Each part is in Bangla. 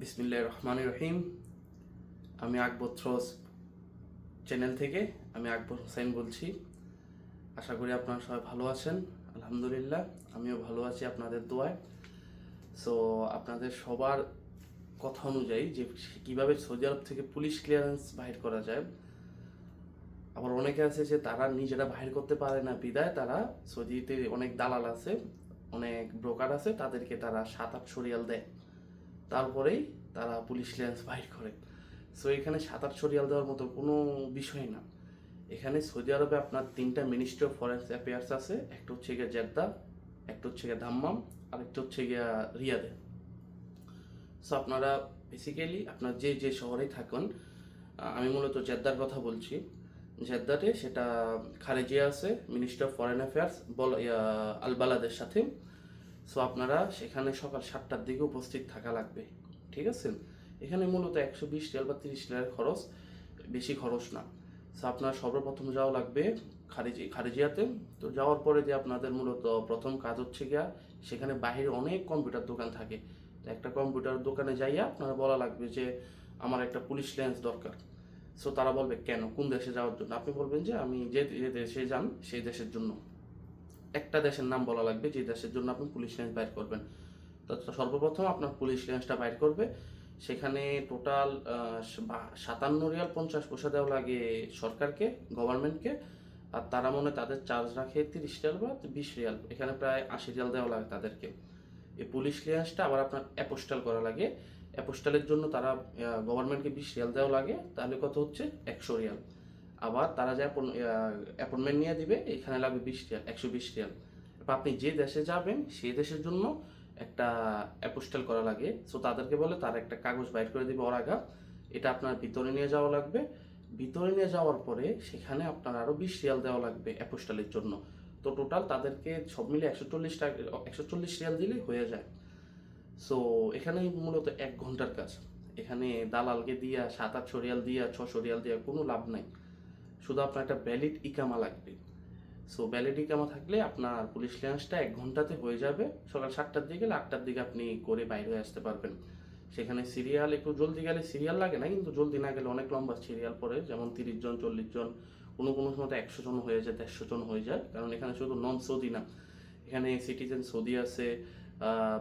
বিসমিল্লাহির রহমানির রহিম। আমি আকবর থ্রোস চ্যানেল থেকে আমি আকবর হোসেন বলছি। আশা করি আপনারা সবাই ভালো আছেন। আলহামদুলিল্লাহ, আমিও ভালো আছি আপনাদের দোয়ায়। সো আপনাদের সবার কথা অনুযায়ী যে কীভাবে সৌদি আরব থেকে পুলিশ ক্লিয়ারেন্স বাহির করা যায়, আবার অনেকে আছে যে তারা নিজেরা বাহির করতে পারে না, বিদায় তারা সৌদিতে অনেক দালাল আছে, অনেক ব্রোকার আছে, তাদেরকে তারা 7-8 রিয়াল দেয়, তারপরেই তারা পুলিশ ক্লিয়ারেন্স বাহির করে। সো এখানে 7-8 রিয়াল দেওয়ার মতো কোনো বিষয় না। এখানে সৌদি আরবে আপনার 3টা মিনিস্ট্রি অফ ফরেন অ্যাফেয়ার্স আছে। একটা হচ্ছে গিয়ে জেদ্দা, একটা হচ্ছে গিয়ে দাম্মাম, আর একটা হচ্ছে গিয়া রিয়াদে। সো আপনারা বেসিক্যালি আপনার যে যে শহরেই থাকুন, আমি মূলত জেদ্দার কথা বলছি। জেদ্দাতে সেটা খারেজিয়া আছে, মিনিস্ট্রি অফ ফরেন অ্যাফেয়ার্স আল বালাদের সাথে। সো আপনারা সেখানে সকাল 7টার দিকে উপস্থিত থাকা লাগবে, ঠিক আছে? এখানে মূলত 120 রিয়াল বা 30 রিয়াল খরচ, বেশি খরচ না। সো আপনার সর্বপ্রথম যাওয়া লাগবে খারেজিয়াতে। তো যাওয়ার পরে যে আপনাদের মূলত প্রথম কাজ হচ্ছে গিয়া, সেখানে বাইরে অনেক কম্পিউটার দোকান থাকে। তো একটা কম্পিউটার দোকানে যাইয়া আপনারা বলা লাগবে যে আমার একটা পুলিশ ক্লিয়ারেন্স দরকার। সো তারা বলবে কেন, কোন দেশে যাওয়ার জন্য? আপনি বলবেন যে আমি যে দেশে যান সেই দেশের জন্য। একটা দেশের নাম বলা লাগবে যে দেশের জন্য আপনি পুলিশ ক্লিয়ারেন্স বাইর করবেন। তো সর্বপ্রথম আপনার পুলিশ ক্লিয়ারেন্সটা বাইর করবে। সেখানে টোটাল 57 রিয়াল 50 পয়সা দেওয়া লাগে সরকারকে, গভর্নমেন্টকে। আর তারা মনে তাদের চার্জ রাখে 30 রিয়াল বা 20 রিয়াল, এখানে প্রায় 80 রিয়াল দেওয়া লাগে তাদেরকে। এই পুলিশ ক্লিয়ারেন্সটা আবার আপনার অ্যাপোস্টাল করা লাগে। অ্যাপোস্টালের জন্য তারা গভর্নমেন্টকে 20 রিয়াল দেওয়া লাগে, তাহলে কত হচ্ছে 100 রিয়াল। আবার তারা যে অ্যাপয়েন্টমেন্ট নিয়ে দিবে, এখানে লাগবে 20 রিয়াল, 120 রিয়াল। এবার আপনি যে দেশে যাবেন সেই দেশের জন্য একটা অ্যাপোস্টাল করা লাগে। সো তাদেরকে বলে তার একটা কাগজ বাইর করে দিবে ওরাগা, এটা আপনার ভিতরে নিয়ে যাওয়া লাগবে। ভিতরে নিয়ে যাওয়ার পরে সেখানে আপনার আরও 20 রিয়াল দেওয়া লাগবে অ্যাপোস্টালের জন্য। তো টোটাল তাদেরকে সব মিলে 140 রিয়াল দিলেই হয়ে যায়। সো এখানে মূলত 1 ঘন্টার কাজ। এখানে দালালকে দিয়া 7-8 রিয়াল দিয়া 600 রিয়াল দিয়া কোনো লাভ নাই। শুধু আপনার একটা ভ্যালিড ইকামা লাগবে। সো ভ্যালিড ইকামা থাকলে আপনার পুলিশ ক্লিয়ারেন্সটা 1 ঘন্টাতে হয়ে যাবে। সকাল 7টার দিকে গেলে 8টার দিকে আপনি করে বাইরে হয়ে আসতে পারবেন। সেখানে সিরিয়াল একটু জলদি গেলে সিরিয়াল লাগে না, কিন্তু জলদি না গেলে অনেক লম্বা সিরিয়াল পড়ে, যেমন 30 জন 40 জন, কোনো কোনো সময় 100 জন হয়ে যায়, 150 জন হয়ে যায়। কারণ এখানে শুধু নন সৌদি না, এখানে সিটিজেন সৌদি আছে,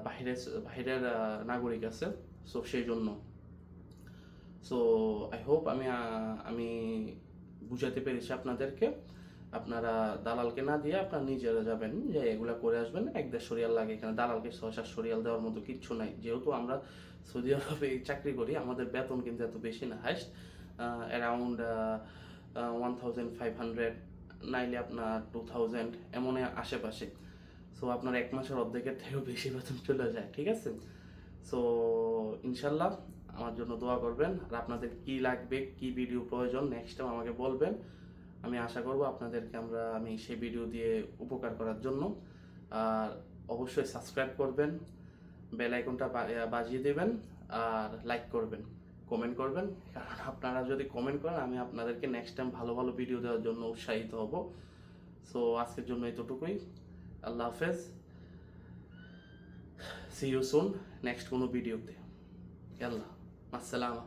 বাহিরের বাহিরের নাগরিক আছে। সো সেই জন্য সো আই হোপ আমি বুঝাতে পেরেছি আপনাদেরকে। আপনারা দালালকে না দিয়ে আপনারা নিজেরা যাবেন, যে এগুলা করে আসবেন। 1-1.5 রিয়াল লাগে, এখানে দালালকে 600-700 রিয়াল দেওয়ার মতো কিচ্ছু নাই। যেহেতু আমরা সৌদি আরবে চাকরি করি, আমাদের বেতন কিন্তু এত বেশি না, হাইস্ট অ্যারাউন্ড 1500, নাইলে আপনার 2000 এমন আশেপাশে। সো আপনার 1 মাসের অর্ধেকের থেকেও বেশি বেতন চলে যায়, ঠিক আছে? সো ইনশাল্লাহ আমার জন্য দোয়া করবেন। আর আপনাদের কি লাগবে, কি ভিডিও প্রয়োজন, নেক্সট টাইম আমাকে বলবেন। আমি আশা করব আপনাদেরকে আমি সেই ভিডিও দিয়ে উপকার করার জন্য। আর অবশ্যই সাবস্ক্রাইব করবেন, বেল আইকনটা বাজিয়ে দেবেন, আর লাইক করবেন, কমেন্ট করবেন। কারণ আপনারা যদি কমেন্ট করেন, আমি আপনাদেরকে নেক্সট টাইম ভালো ভালো ভিডিও দেওয়ার জন্য উৎসাহিত হব। সো আজকের জন্য এতটুকুই। আল্লাহ হাফেজ, সি ইউ সুন নেক্সট কোনো ভিডিওতে। আল্লাহ আসসালামা।